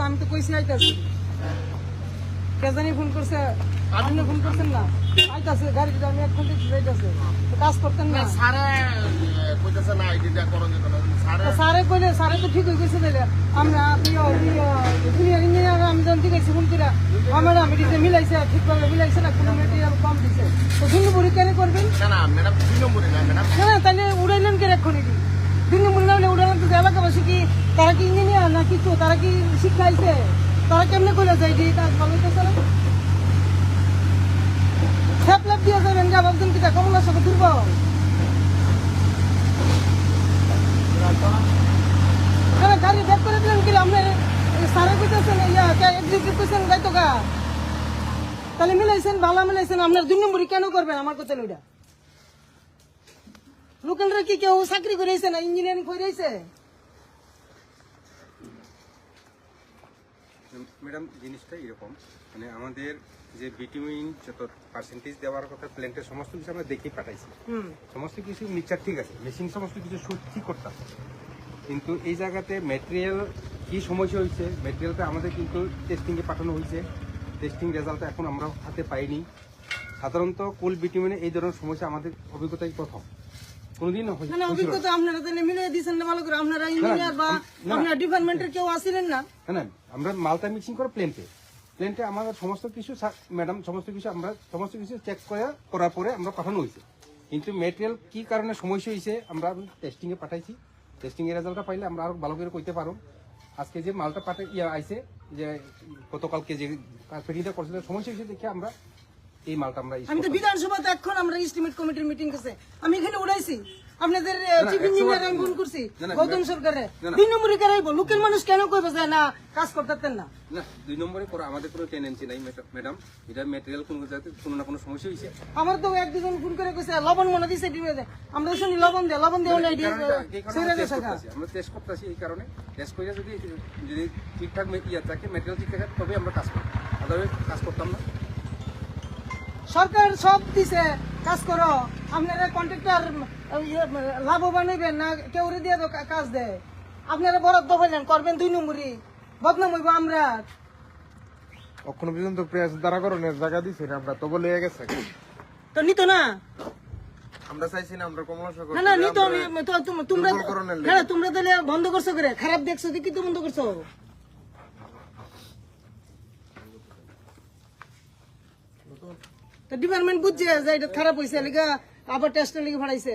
আমি তো কইছি আইতাছি কে জানি ফোন করছে আপনি ফোন করছেন না আইতাছে গাড়িটা আমি 1 ঘন্টা যাইতাছে তো কাজ করতেন না সারে কইতাছে না আইডিয়া করন যেত না সারে কইলে সারে তো ঠিক হয়ে গেছে তাইলে আমরা জুনিয়র ইঞ্জিনিয়ার আমি যখন ঠিক আছে ফোন করে আমার আমি দিতে মিলাইছে ঠিকভাবে মিলাইছে না কোনো মেটেরিয়াল কম দিছে তো 2 নম্বরে কেন করবেন না ম্যাডাম 2 নম্বরে না ম্যাডাম না তাহলে উড়াইলেন কে রাখুন কি 2 নম্বরে না হলে উড়াইলেন তো এলাকাবাসী কি তারা কি ইঞ্জিনিয়ার না কিছু তারা কি শিক্ষাইছে তারা কেমনে কইলে যায় যে কাজ ভালো হইতেছে না খেপলাপ দিয়ে যাবেন যা ভাবছেন কি তা কমলার সাথে দুর্বল গাড়ি ব্যাক করে দিলেন কি আপনার সারা কইতেছেন এক্সিকিউটিভ কইছেন যাইতো গা তাহলে মিলাইছেন ভালো মিলাইছেন আপনার 2 নম্বরই কেন করবেন আমার কথা ওইটা লোকালরা কি কেউ চাকরি করেছে না ইঞ্জিনিয়ারিং করেছে ম্যাডাম জিনিসটা এরকম মানে আমাদের যে ভিটামিন যত পার্সেন্টেজ দেওয়ার কথা প্ল্যান্টের সমস্ত কিছু আমরা দেখেই পাঠাইছি সমস্ত কিছু নিচার ঠিক আছে মেশিন সমস্ত কিছু ঠিক করতাম কিন্তু এই জায়গাতে ম্যাটেরিয়াল কি সমস্যা হয়েছে ম্যাটেরিয়ালটা আমাদের কিন্তু টেস্টিংয়ে পাঠানো হয়েছে টেস্টিং রেজাল্ট এখন আমরা হাতে পাইনি সাধারণত কুল ভিটামিনে এই ধরনের সমস্যা আমাদের অভিজ্ঞতাই প্রথম কোনদিন অভিজ্ঞতা আপনারা তাহলে মিলিয়ে দিয়েছেন না ভালো করে আপনারা ইঞ্জিনিয়ার বা আপনার ডিপার্টমেন্টের কেউ আসিলেন না না আমরা মালটা মিক্সিং করে প্লেনটে আমাদের সমস্ত কিছু ম্যাডাম সমস্ত কিছু আমরা সমস্ত কিছু চেক করার পরে আমরা পাঠানো হয়েছে কিন্তু ম্যাটেরিয়াল কি কারণে সমস্যা হয়েছে আমরা টেস্টিংয়ে পাঠাইছি টেস্টিংয়ের রেজাল্টটা পাইলে আমরা আরো ভালো করে কইতে পারো আজকে যে মালটা আইছে যে গতকালকে যে পেটিটা করছিল সমস্যা হয়েছে দেখে আমরা এই মালটা আমরা আমি তো বিধানসভাতে এখন আমরা এস্টিমেট কমিটির মিটিং করছে আমি এখানে উড়াইছি আপনাদের চিফ ইঞ্জিনিয়ার আমি ফোন করছি গৌতম সরকারে 2 নম্বরে কেরাইবো লোকাল মানুষ কেন কইবে যে না কাজ করতেন না না 2 নম্বরে করে আমাদের কোনো টেন্ডেন্সি নাই ম্যাডাম এটা ম্যাটেরিয়াল কোনো না কোনো সমস্যা হইছে আমার তো এক দুজন ফোন করে কইছে লবণ মনে দিছে দিবে আমরা শুনি লবণ দেও না এটা আমরা টেস্ট করতেছি এই কারণে টেস্ট করে যদি ঠিকঠাক থাকে ম্যাটেরিয়াল ঠিক থাকে তবে আমরা কাজ করব আদারওয়াইজ কাজ করতাম না সরকার সব দিছে কাজ করো আপনারা কন্ট্রাক্টর লাভবান হইবেন না কেউ দিয়ে কাজ দেয় আপনারা বরাদ্দ হইলেন করবেন 2 নম্বরই বদনাম হইব আমরা এখনো পর্যন্ত প্রেস দ্বারা করণের জায়গা দিছি না আমরা তো বলে গেছে তো নিত না আমরা চাইছি না আমরা কমলা সাগর না নিত তোমরা হ্যাঁ তোমরা তাহলে বন্ধ করছো করে খারাপ দেখছো কি তো বন্ধ করছো তো ডিপার্টমেন্ট বুঝছে যে এটা খারাপ হয়েছে লিগা আবার টেস্টের লিগে ফাড়াইছে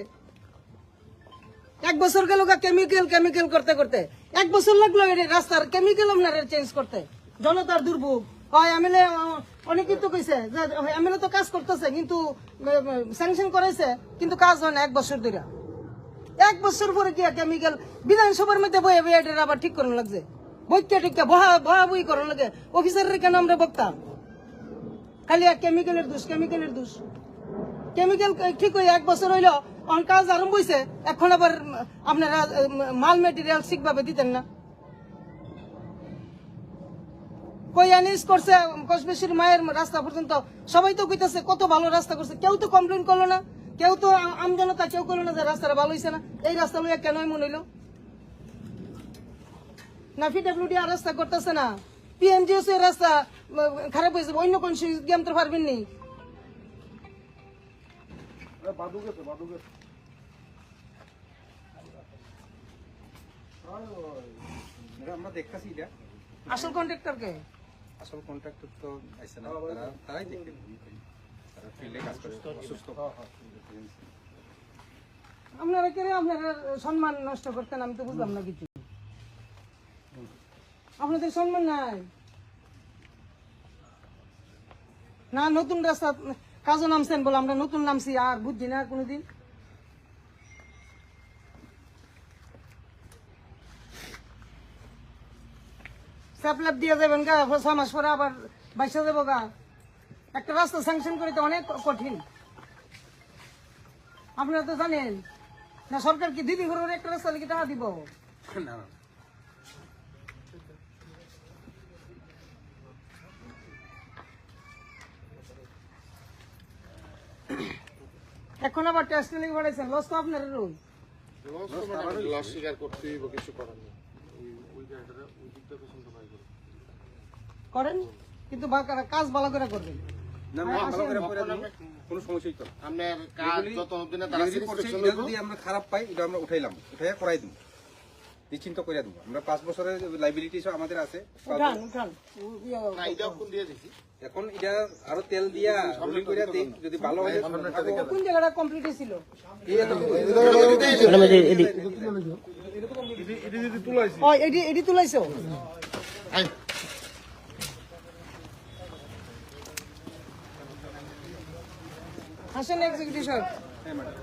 1 বছর গেল কেমিক্যাল করতে করতে 1 বছর লাগলো রাস্তার কেমিক্যাল আপনারা চেঞ্জ করতে জনতার দুর্ভোগ হয় এমএলএ অনেকেই তো কইছে যে এমএলএ তো কাজ করতেছে কিন্তু স্যাংশন করাইছে কিন্তু কাজ হয় না 1 বছর ধরে 1 বছর পরে কি কেমিক্যাল বিধানসভার মধ্যে বয়ে এটা আবার ঠিক করানো লাগছে বইটা ঠিক বই করানো লাগে অফিসারের কেন আমরা বকতাম খালি কেমিক্যালের দোষ কেমিক্যাল ঠিক হয়ে 1 বছর হইল অন কাজ আরম্ভ হয়েছে এখন আবার আপনারা মাল মেটেরিয়াল ঠিকভাবে দিতেন না কই আনিস করছে কসবেশির মায়ের রাস্তা পর্যন্ত সবাই তো কইতেছে কত ভালো রাস্তা করছে কেউ তো কমপ্লেন করলো না কেউ তো আমজনতা কেউ করলো না যে রাস্তাটা ভালো হয়েছে না এই রাস্তা লইয়া কেন মনে হইল না পিডব্লিউডি আর রাস্তা করতেছে না পিএমজিএস এর রাস্তা খারাপ হয়েছে অন্য কোন গেম তো পারবেন নি আমরা দেখতেছি এটা আসল কন্ট্রাক্টর কে আসল কন্ট্রাক্টর তো আইছে না তারাই দেখে তারা ফিল্ডে কাজ করে অসুস্থ আপনারা কে আপনারা সম্মান নষ্ট করতেন আমি তো বুঝলাম না কিছু আপনাদের সম্মান নাই না নতুন রাস্তা কাজও নামছেন বলে আমরা নতুন নামছি আর বুঝছি না কোনোদিন স্যাপল্যাপ দিয়ে যাবেন গা 6 মাস পরে আবার 22 যাবো গা একটা রাস্তা স্যাংশন করে তো অনেক কঠিন আপনারা তো জানেন না সরকার কি দিদি ঘরের একটা রাস্তা লিখে টাকা দিব না এখন আবার টেস্ট লিখে বাড়াইছেন লস তো আপনার রোজ লস স্বীকার করতে কিছু করার নেই করেন, কিন্তু কাজ ভালো করে করবেন। না ভালো করে করে দিন, কোনো সমস্যাই তো না। আপনার কাজ যত দিনে তারা যেগুলি করছে, এটা যদি আমরা খারাপ পাই, এটা আমরা উঠাইলাম, উঠাইয়া করাই দিব, নিশ্চিন্ত করে দিব। আমরা 5 বছরের লাইবিলিটি আমাদের আছে। উঠান উঠান না এটা কোন দিয়ে দিছি এখন এটা আরো তেল দিয়া রোলিং করে দেই, যদি ভালো হয় কোন জায়গাটা কমপ্লিট হয়েছিল? ও এডি তুলাইছো? আই আসেন এক্সিকিউটিভ সাহেব। হ্যাঁ ম্যাডাম,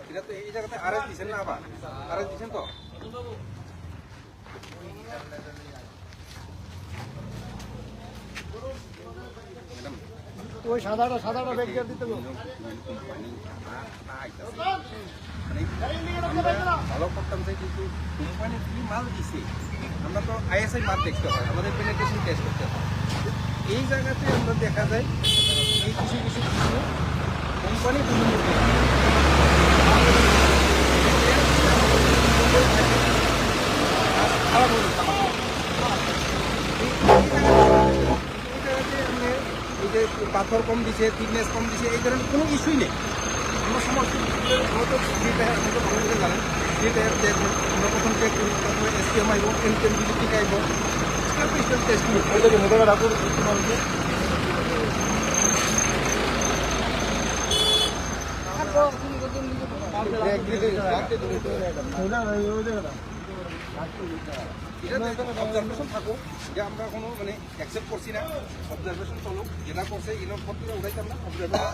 এটা তো এই জায়গাতে আরএস দিছেন না, আবার আরএস দিছেন তো। ওই সাদাটা ব্যাগ দিয়ে দিতে ভালো করতাম চাই, কিন্তু কোম্পানি কি মাল দিছে, আমরা তো আইএসআই মাল দেখতে হয়, আমাদের পেনিট্রেশন টেস্ট করতে হয়। এই জায়গাতে আমরা দেখা যায় এই কিছু কোম্পানি খারাপ হয়ে যাচ্ছে আমার। এই যে পাথর কম দিছে, থিকনেস কম দিছে, এই ধরনের কোনো ইস্যুই নেই। আমরা সমস্ত জানেন আমরা প্রথম চেক করি, তারপরে এসপিএম আইব, এনপিএম বিজেপি আইব, টেস্ট অবজারভেশন থাকুক, যে আমরা কোনো মানে অ্যাকসেপ্ট করছি না, অবজারভেশন চলুক, যেটা করছে ইনোর ফটো উঠাইতাম না, অবজারভেশন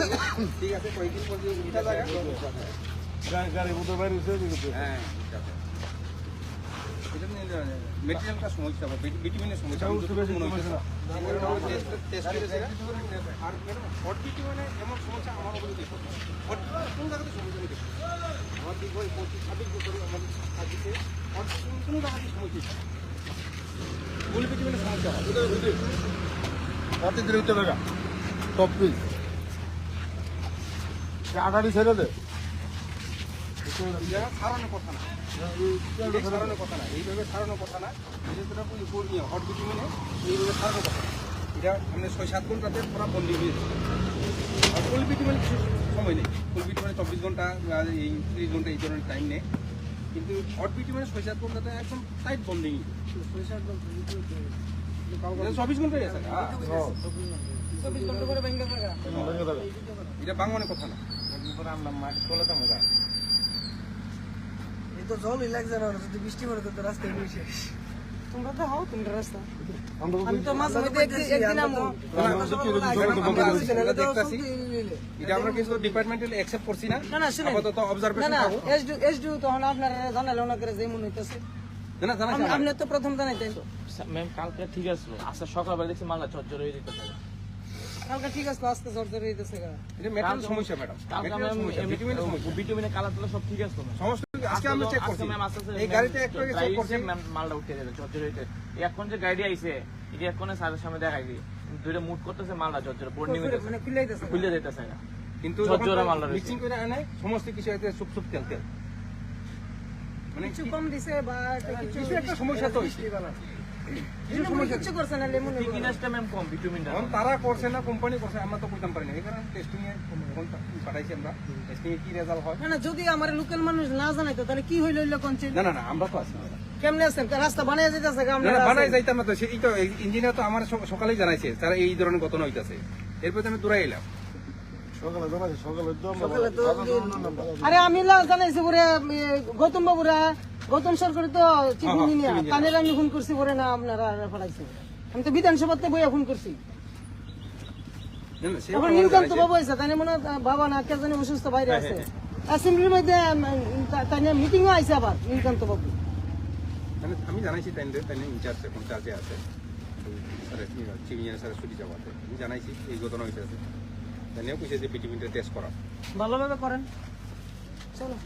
ঠিক আছে, কয়েকদিন পর উঠা জায়গা গাড়ি মতো বাইরে হ্যাঁ, এটা মেটেরিয়ালটা সমস্যা, বিটিমিনের সমস্যা আর হট বিটিমিনে এমন সমস্যা আমার ওপরে দেখো, কোন জায়গাতে সমস্যা আমি দেখো, আমার দিক হয় 25-26 বছরে আমাদের কাছে হট কোনো জায়গাতে সমস্যা, ফুল বিটিমিনের সমস্যা হয়। রাতে দিলে উঠতে টাকা টপ পিস আঠারি ছেড়ে দে ছাড়ানোর কথা না, ছাড়ানোর কথা না, এইভাবে ছাড়ানোর কথা না, হট বিটিমিনে এইভাবে ছাড়ানোর কথা না। এটা মানে 6-7 ঘন্টাতে পুরো বন্দি হয়ে যাবে। আর ফুল বিটিমিনে কিছু সময় নেই, ফুল বিটিমিনে 24 ঘন্টা, এই 30 ঘন্টা এই ধরনের টাইম নেই, কিন্তু হট বিটিমিনে 6-7 ঘন্টাতে একদম টাইট বন্ডিং। 24 ঘন্টাই আছে, 24 ঘন্টা করে ব্যাংকে থাকা। এটা বাংলার কথা না। আমরা মাটি তোলে তো মোটা এই তো জলই লাগছে না, যদি বৃষ্টি পড়ে তো রাস্তায় বসে। তোমরা তো হাও তোমরা রাস্তা। আমি তো মাঝে মধ্যে একদিন আমো। আমরা দেখতাছি, এটা আমরা কিছু ডিপার্টমেন্টাল অ্যাকসেপ্ট করছি না, না না শুনুন, আপাতত না অবজারভেশন না থাকো। এসডু তখন আপনারা জানালেও না করে যে মনে হইতেছে। না জানা আপনি তো প্রথম জানাইতেন তো। ম্যাম কালকে ঠিক আসলো, আজকে সকালবেলা দেখছি মালটা চজ্জর হয়ে যেতে থাকে। কালকে ঠিক আছে, আজকে জ্বর জ্বর হইতেছে গা। এটা মেটাল সমস্যা ম্যাডাম, কালকে ম্যাম বিটুমিনে কালার তুলে সব ঠিক আসলো ম্যাম। সমস্ত আজকে আমরা চেক করছি, ম্যাম আস্তে এই গাড়িতে একটু আগে চেক করছি, ম্যাম মালটা উঠে যাবে চজ্জর হইতে। এখন যে গাড়ি আইছে এটা এখনো স্যারের সামনে দেখাই দি দুইটা মুট করতেছে মালটা চজ্জর বোর্ড নিয়ে মানে খুলাইতেছে। খুলে যাইতেছে না। কিন্তু ঝরঝরে মালটা রয়েছে। মিক্সিং করে আনে সমস্ত কিছু এতে সুপ সুপ তেল তেল, মানে কিছু কম দিছে বা কিছু একটা সমস্যা তো হইছে। কিছু সমস্যা কিছু করছে না লেমন। থিকনেসটা ম্যাম কম বিটুমিনটা। এখন তারা করছে না, কোম্পানি করছে, আমরা তো কইতাম পারি না। এই কারণে টেস্টিং এ পাঠাইছি আমরা, টেস্টিং এ কি রেজাল্ট হয়। না না, যদি আমার লোকাল মানুষ না জানাইতো তাহলে কি হইল হইলো কোন না না না, আমরা তো আছি। কেমনে আছেন? রাস্তা বানায় যাইতাছে গা না আমরা। না, বানাই যাইতাম না তো, এই তো ইঞ্জিনিয়ার তো আমার সকালেই জানাইছে তারা এই ধরনের ঘটনা হইতাছে, এরপর আমি দূরে এলাম। সকালে জানাছি সকালে তো আরে আমি জানাইছি পরে গৌতম বাবুরা, গৌতম সরকার তো চিঠি নিয়ে কানের আমি ফোন করছি পরে না আপনারা পাঠাইছে। আমি তো বিধানসভাতে বইয়া ফোন করছি। না না, সে এখন আমার নীলকান্ত জানাইছে। বাবু হয়েছে, তাই মনে হয় বাবা না কে জানি অসুস্থ বাইরে আছে। অ্যাসেম্বলির মধ্যে তাই মিটিংও আইছে আবার নীলকান্ত বাবু। মানে আমি জানাইছি তাই ইনচার্জ এখন চার্জে আছে, স্যার চিফ ইঞ্জিনিয়ার স্যারের ছুটি যাওয়াতে আমি জানাইছি এই ঘটনা হইতেছে, জানিও কইছে যে বিটিমিনটা টেস্ট করা। ভালোভাবে করেন, চলো।